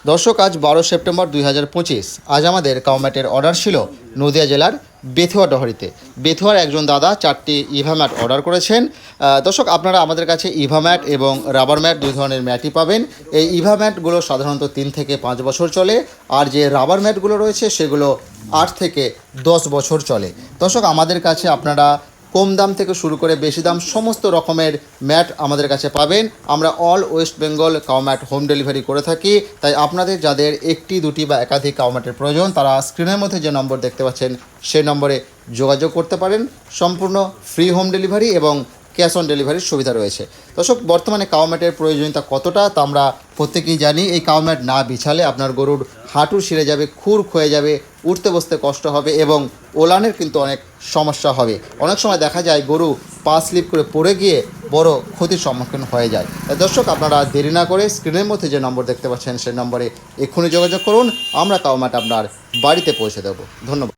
দর্শক, আজ 12 সেপ্টেম্বর 2025। আজ আমাদের কাউম্যাটের অর্ডার ছিল নদিয়া জেলার বেথুয়া ডহরিতে। বেথুয়ার একজন দাদা 4টি ইভা ম্যাট অর্ডার করেছেন। দর্শক, আপনারা আমাদের কাছে ইভা ম্যাট এবং রাবার ম্যাট দুই ধরনের ম্যাটই পাবেন। এই ইভা ম্যাটগুলো সাধারণত 3 থেকে 5 বছর চলে, আর যে রাবার ম্যাটগুলো রয়েছে সেগুলো 8 থেকে 10 বছর চলে। দর্শক, আমাদের কাছে আপনারা কম দাম থেকে শুরু করে বেশি দাম সমস্ত রকমের ম্যাট আমাদের কাছে পাবেন। আমরা all West Bengal cow mat home delivery করে থাকি। তাই আপনাদের যাদের একটি, দুটি বা একাধিক কাউ ম্যাটের প্রয়োজন, তারা স্ক্রিনের মধ্যে যে নম্বর দেখতে পাচ্ছেন সেই নম্বরে যোগাযোগ করতে পারেন। সম্পূর্ণ ফ্রি হোম ডেলিভারি এবং ক্যাশ অন ডেলিভারির সুবিধা রয়েছে। দর্শক, বর্তমানে কাউ ম্যাটের প্রয়োজনীয়তা কতটা তা আমরা প্রত্যেকেই জানি। এই কাউ ম্যাট না বিছালে আপনার গরুর হাঁটু ছিঁড়ে যাবে, খুর ক্ষয়ে যাবে, উঠতে বসতে কষ্ট হবে এবং ওলানের কিন্তু অনেক সমস্যা হবে। অনেক সময় দেখা যায় গরু পা স্লিপ করে পড়ে গিয়ে বড় ক্ষতির সম্মুখীন হয়ে যায়। তাই দর্শক, আপনারা দেরি না করে স্ক্রিনের মধ্যে যে নম্বর দেখতে পাচ্ছেন সেই নম্বরে এক্ষুনি যোগাযোগ করুন। আমরা কাউ ম্যাট আপনার বাড়িতে পৌঁছে দেবো। ধন্যবাদ।